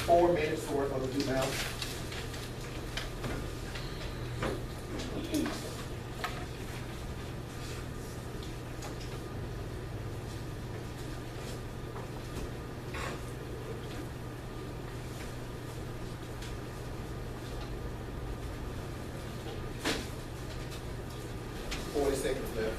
4 minutes to work on the do now. Seconds left.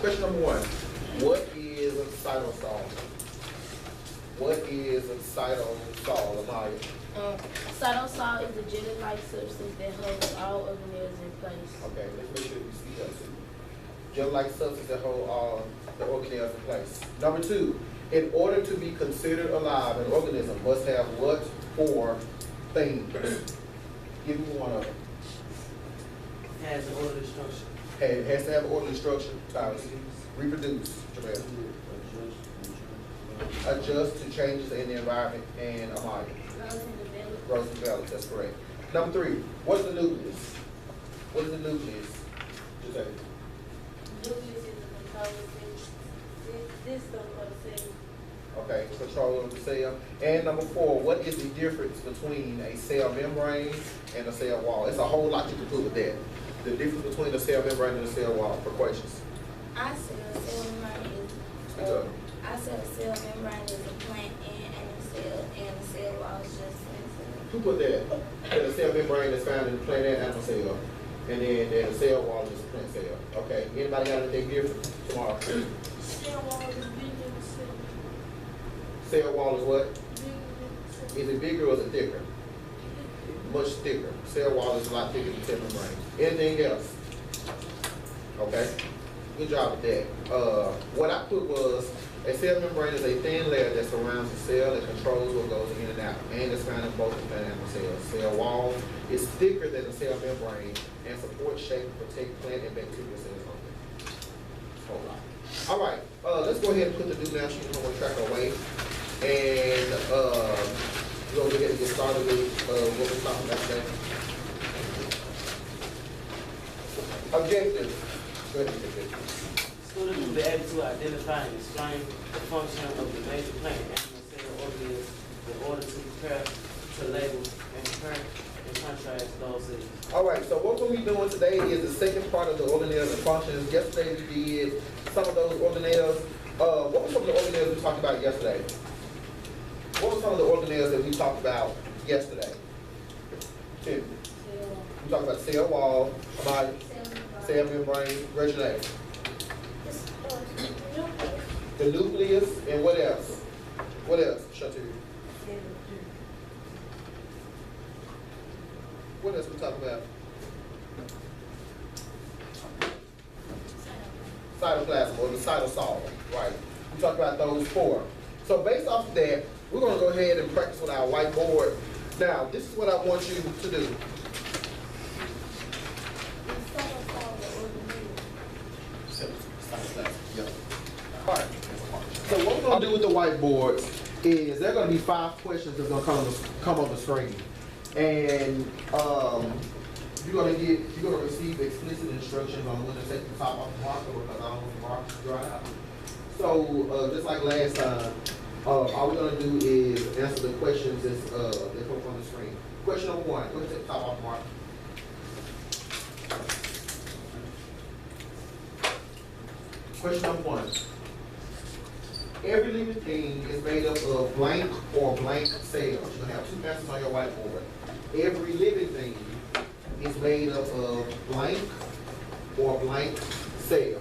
Question number 1. What is a cytosol? What is a cytosol, Amaya? Cytosol is a gel-like substance that holds all organelles in place. Okay, let's make sure we see that too. Gel-like substance that hold all the organelles in place. Number 2, in order to be considered alive, an organism must have what 4 things? Give me one of them. Has an orderly structure. It has to have an orderly structure. Tyler. Reproduce. Jamel. Adjust to changes in the environment. And Amaya. Growth and develop, that's correct. Number 3, what is the nucleus? What is the nucleus? Just say. Nucleus is a control system for the cell. Okay, control of the cell. And number 4, what is the difference between a cell membrane and a cell wall? It's a whole lot you can do with that. The difference between a cell membrane and a cell wall. For questions. I said a cell membrane is Speak up. I said a cell membrane is a plant and a cell wall is just Who put that? The cell membrane is found in the plant and animal cell. And then the cell wall is a plant cell. Okay, anybody got anything different tomorrow? cell wall is bigger than the cell. Cell wall is what? Bigger than the cell. Is it bigger or is it thicker? Much thicker. Cell wall is a lot thicker than cell membrane. Anything else? Okay. Good job with that. What I put was a cell membrane is a thin layer that surrounds the cell and controls what goes in and out, and it's found in both the plant and animal cells. Cell wall is thicker than the cell membrane and supports shape and protect plant and bacterial cells. Whole lot. All right. Let's go ahead and put the do now sheet on the track away, and we're gonna go ahead and get started with what we're talking about today. Objectives. Go ahead. Students will be able to identify and explain the function of the major plant and animal cell organelles in order to prepare, to label, and compare and contrast those cells. All right, so what we'll be doing today is the second part of the organelles and functions. Yesterday we did some of those organelles. What were some of the organelles we talked about yesterday? What were some of the organelles that we talked about yesterday? Two. We talked about cell wall, about cell membrane, Regina. The nucleus, and what else? What else? Shatu. What else we talk about? Cytoplasm or the cytosol, right? We talked about those 4. So based off of that, we're going to go ahead and practice with our whiteboard. Now, this is what I want you to do. All right. So what we're going to do with the whiteboards is there are going to be 5 questions that's going to come on the screen, and you're going to receive explicit instructions on when to take the top off the marker because I don't want the marker to dry out. So just like last time, all we're going to do is answer the questions that come up on the screen. Question number 1. Go ahead and take the top off the marker. Question number 1. Every living thing is made up of blank or blank cells. You're going to have 2 answers on your whiteboard. Every living thing is made up of blank or blank cells.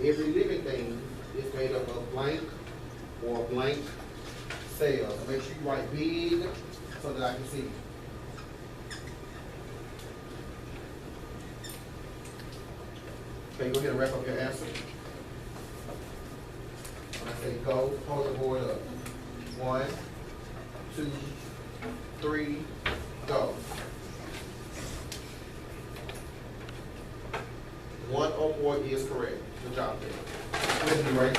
Every living thing is made up of blank or blank cells. Make sure you write big so that I can see. Okay, go ahead and wrap up your answer. When I say go, hold the board up. 1, 2, 3, go. 4 is correct. Good job there. Go ahead and erase.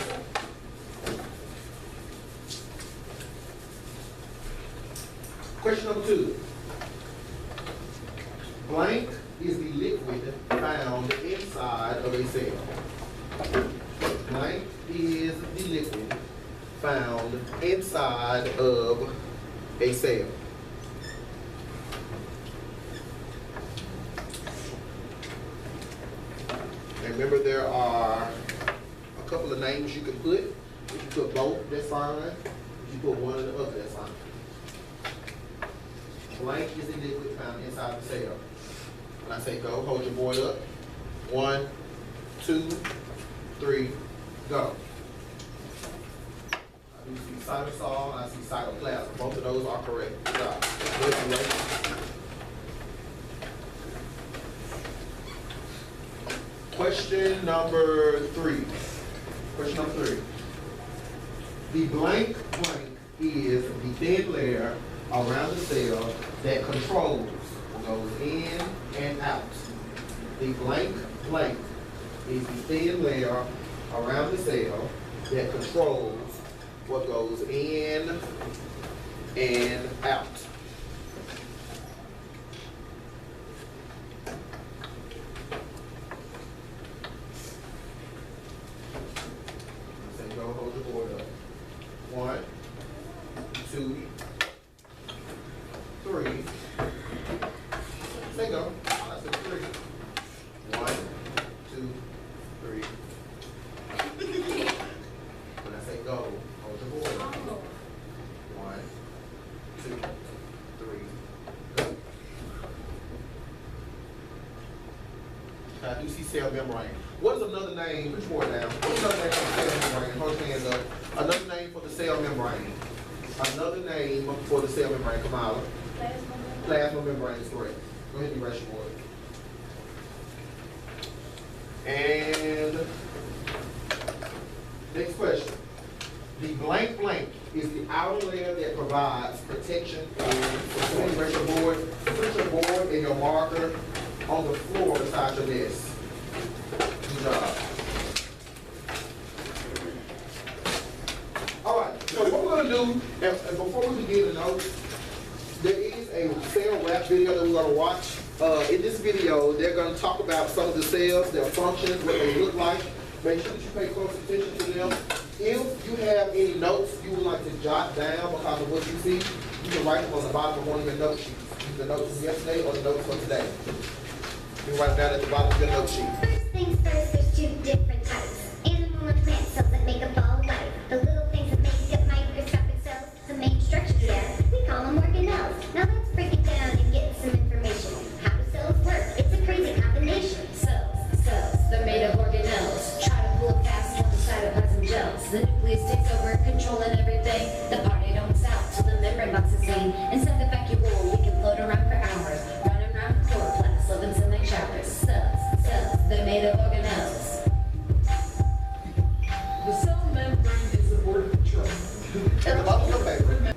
Question number 2. Blank is the liquid found inside of a cell. Blank is the liquid found inside of a cell. And remember, there are a couple of names you can put. If you put both, that's fine. If you put one or the other, that's fine. Blank is the liquid found inside the cell. When I say go, hold your board up. 1, 2, 3, go. I do see cytosol, I see cytoplasm. Both of those are correct. Good job. Good. Question number 3. Question number 3. The blank is the thin layer around the cell that controls what goes in and out. The blank is the thin layer around the cell that controls what goes in and out. Say go, hold your board up. 1, 2, 3. Say go. I said 3. 1, 2, 3. When I say go, hold your board up. 1, 2, 3, go. I do see cell membrane. What is another name? Put your board down. What's another name for the cell membrane? Hold your hands up. Another name for the cell membrane. Another name for the cell membrane, Kamala. Plasma membrane is correct. Go ahead and erase your board. And next question. The blank is the outer layer that provides protection. Go ahead and erase your board. Put your board and your marker on the floor beside your desk. Good job. All right, so what we're going to do, and before we begin the notes, there is a cell wrap video that we're going to watch. In this video, they're going to talk about some of the cells, their functions, what they look like. Make sure that you pay close attention to them. If you have any notes you would like to jot down because of what you see, you can write them on the bottom of one of your note sheets. The notes from yesterday or the notes from today. You can write them down at the bottom of your note sheet. First things first, there's 2 different types. Animal and plant cells that make up all life. The little things that make up microscopic cells, the main structure there, we call them organelles. Now let's break it down and get some information. How do cells work? It's a crazy combination. Cells, they're made of organelles. Try to pull fast on the cytoplasm gels. The nucleus takes over, controlling everything. The party-domes out till the membrane box is clean. Inside the vacuole, we can float around for hours. Running around chloroplasts, living in like showers. Cells, they're made of organelles. The cell membrane is the border control. At the bottom of your paper,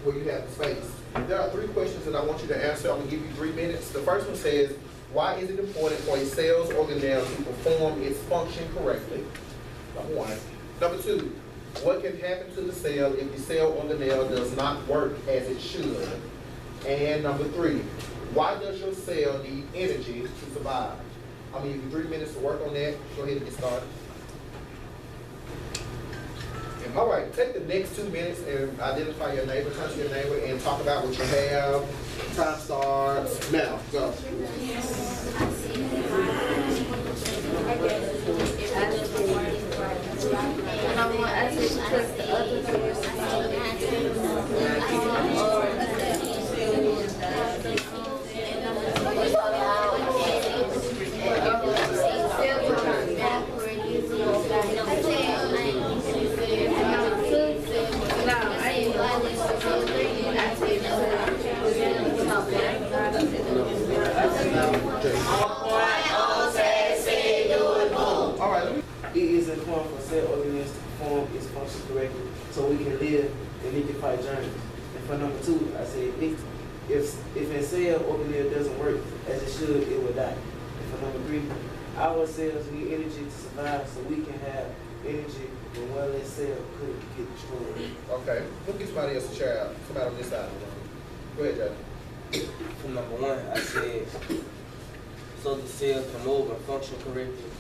where you have the space, there are 3 questions that I want you to answer. I'm going to give you 3 minutes. The first one says, why is it important for a cell's organelle to perform its function correctly? Number 1. Number 2, what can happen to the cell if the cell organelle does not work as it should? And number 3, why does your cell need energy to survive? I'm going to give you 3 minutes to work on that. Go ahead and get started. All right, take the next 2 minutes and identify your neighbor, turn to your neighbor, and talk about what you have. Time starts now. Go. All right. It is important for cell organelles to perform its function correctly so we can live and we can fight germs. And for number 2, I said if a cell organelle doesn't work as it should, it will die. And for number 3, Our cells need energy to survive, so we can have energy when one less cell could get destroyed. Okay, look at somebody else to share out. Somebody on this side of the room. Go ahead, Jay. For number one, I said, so the cell can move and function correctly.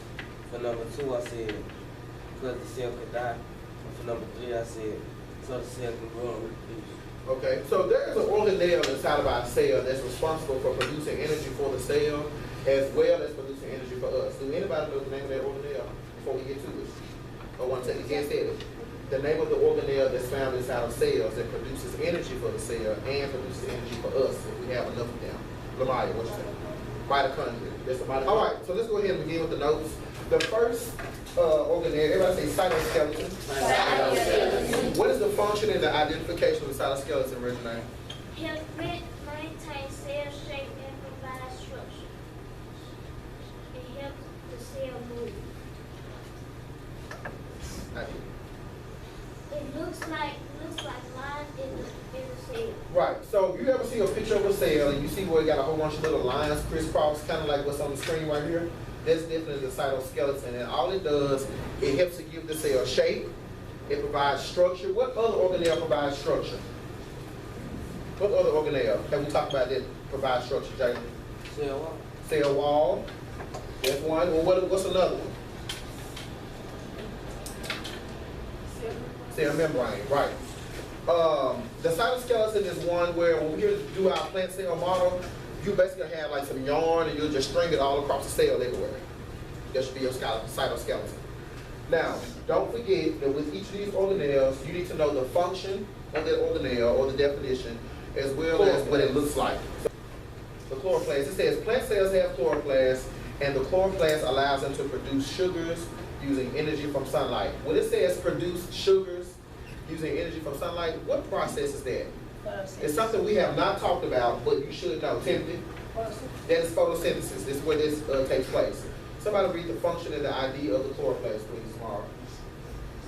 For number two, I said, because the cell could die. And for number three, I said, so the cell can grow and reproduce. Okay, so there is an organelle inside of our cell that's responsible for producing energy for the cell as well as producing energy for us. Do anybody know the name of that organelle before we get to it? Or one second, can't say it. The name of the organelle that's found inside of cells that produces energy for the cell and produces energy for us if we have enough of them. Lamaya, what you say? Mitochondria. That's the mitochondria. All right, so let's go ahead and begin with the notes. The first organelle, everybody say cytoskeleton. Cytoskeleton. What is the function and the identification of the cytoskeleton, Regina? Help maintain cell shape and provide structure. It helps the cell move. It looks like lines in the cell. Right, so you ever see a picture of a cell and you see where it got a whole bunch of little lines crisscross, kind of like what's on the screen right here? That's definitely the cytoskeleton, and all it does, it helps to give the cell shape, it provides structure. What other organelle provides structure? What other organelle have we talked about that provides structure, Jay? Cell wall. Cell wall, that's one. Well, what's another one? Cell membrane, right. The cytoskeleton is one where when we here do our plant cell model, you basically have like some yarn and you'll just string it all across the cell everywhere. That should be your cytoskeleton. Now, don't forget that with each of these organelles, you need to know the function of that organelle or the definition as well as what it looks like. The chloroplast, it says plant cells have chloroplasts and the chloroplast allows them to produce sugars using energy from sunlight. When it says produce sugars using energy from sunlight, what process is that? It's something we have not talked about, but you should know. Timothy? That is photosynthesis. This is where this takes place. Somebody read the function and the idea of the chloroplast, please, tomorrow.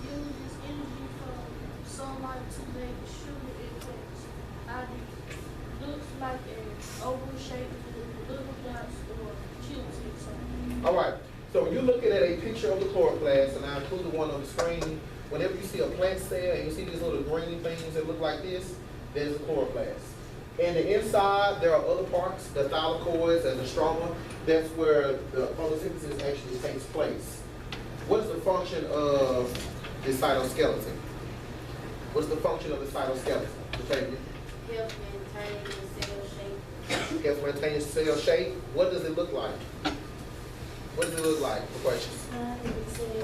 Uses energy from sunlight to make sugar in plants. ID looks like an oval shape with little dots or cubes inside. All right. So when you're looking at a picture of the chloroplast, and I included one on the screen, whenever you see a plant cell and you see these little green things that look like this, that is a chloroplast. In the inside, there are other parts, the thylakoids and the stroma. That's where the photosynthesis actually takes place. What is the function of the cytoskeleton? What's the function of the cytoskeleton? Help maintain the cell shape. Helps maintain the cell shape. What does it look like? What does it look like? For questions.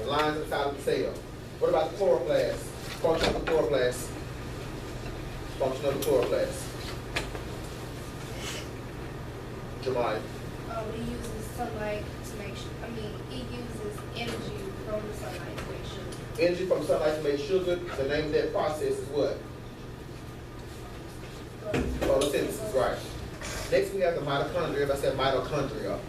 Lines inside of the cell. What about the chloroplast? Function of the chloroplast. Function of the chloroplast. Jemai. It uses sunlight to make it uses energy from the sunlight to make sugar. Energy from sunlight to make sugar. The name of that process is what? Photosynthesis, right. Next we have the mitochondria. If I said mitochondria.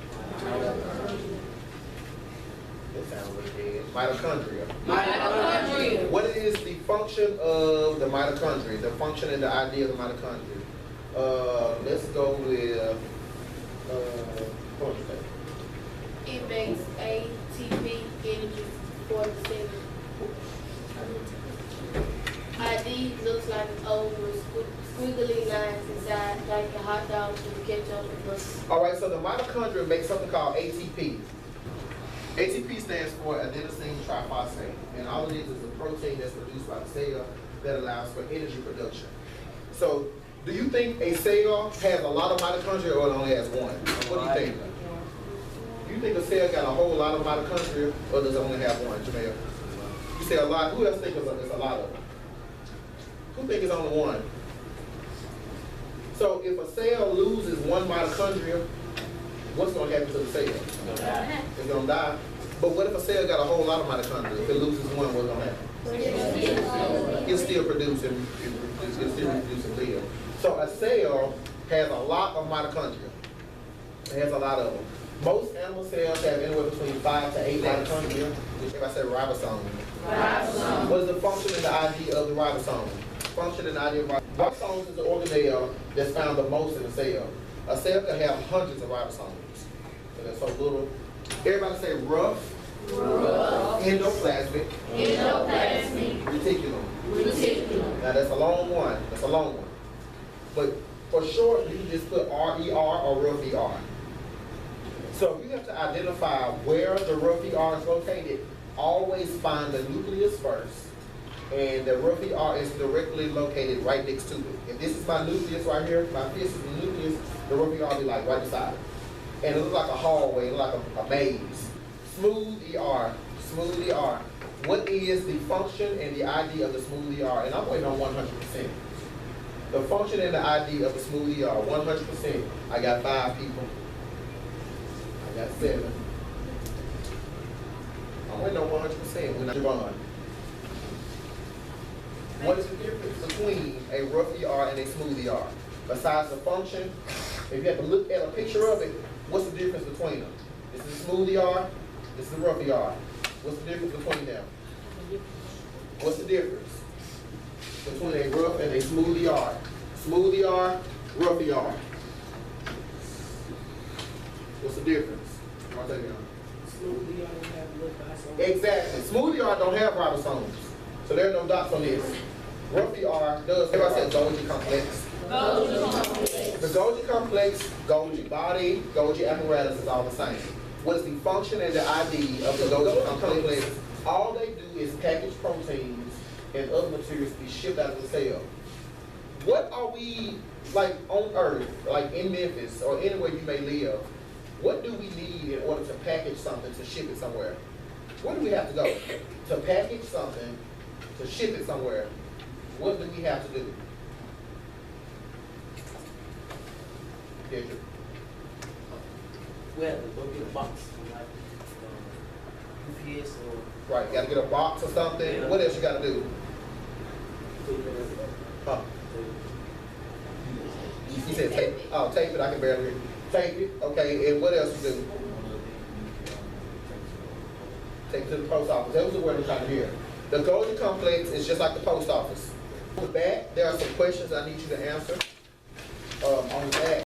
That sounds really dead. Mitochondria. Mitochondria. What is the function of the mitochondria? The function and the idea of the mitochondria. Let's go with It makes ATP energy for the cell. ID looks like an oval with squiggly lines inside, like a hot dog with ketchup and mustard. All right, so the mitochondria makes something called ATP. ATP stands for adenosine triphosphate, and all it is a protein that's produced by the cell that allows for energy production. So, do you think a cell has a lot of mitochondria or it only has one? What do you think? Do you think a cell got a whole lot of mitochondria or does it only have one, Jamel? You say a lot. Who else thinks it's a lot of them? Who think it's only one? So if a cell loses one mitochondria, what's going to happen to the cell? It's going to die. But what if a cell got a whole lot of mitochondria? If it loses one, what's going to happen? It's still producing. It's still producing live. So a cell has a lot of mitochondria. It has a lot of them. Most animal cells have anywhere between 5 to 8 mitochondria. If I say ribosome. Ribosome. What is the function and the idea of the ribosome? Function and idea of ribosomes is the organelle that's found the most in a cell. A cell can have hundreds of ribosomes. So they're so little, Everybody say rough. Endoplasmic. Reticulum. Now that's a long one. That's a long one. But for short, you can just put RER or rough ER. So if you have to identify where the rough ER is located, always find the nucleus first. And the rough ER is directly located right next to it. If this is my nucleus right here, my fist is the nucleus, the rough ER will be like right beside it. And it looks like a hallway, it looks like a maze. Smooth ER. Smooth ER. What is the function and the ID of the smooth ER? And I'm waiting on 100%. The function and the ID of the smooth ER, 100%. I got 5 people. I got 7. I'm waiting on 100%. We're not Javon. What is the difference between a rough ER and a smooth ER? Besides the function, if you have to look at a picture of it, what's the difference between them? This is a smooth ER, this is a rough ER. What's the difference between them? What's the difference between a rough and a smooth ER? Smooth ER, rough ER. What's the difference? Smooth ER don't have little dots on it. Exactly. Smooth ER don't have ribosomes, so there are no dots on this. Rough ER does. Everybody said Golgi complex. The Golgi complex, Golgi body, Golgi apparatus is all the same. What is the function and the ID of the Golgi complex? All they do is package proteins and other materials to be shipped out of the cell. What are we, like on Earth, like in Memphis or anywhere you may live, what do we need in order to package something to ship it somewhere? Where do we have to go? To package something, to ship it somewhere, what do we have to do? Kendrick? We have to go get a box from like UPS or. Right, you gotta get a box or something. Yeah. What else you gotta do? Huh? You said tape. Oh, tape it. I can barely hear you. Tape it. Okay, and what else you do? Take it to the post office. That was the word I'm trying to hear. The Golgi complex is just like the post office. On the back, there are some questions I need you to answer. On the back.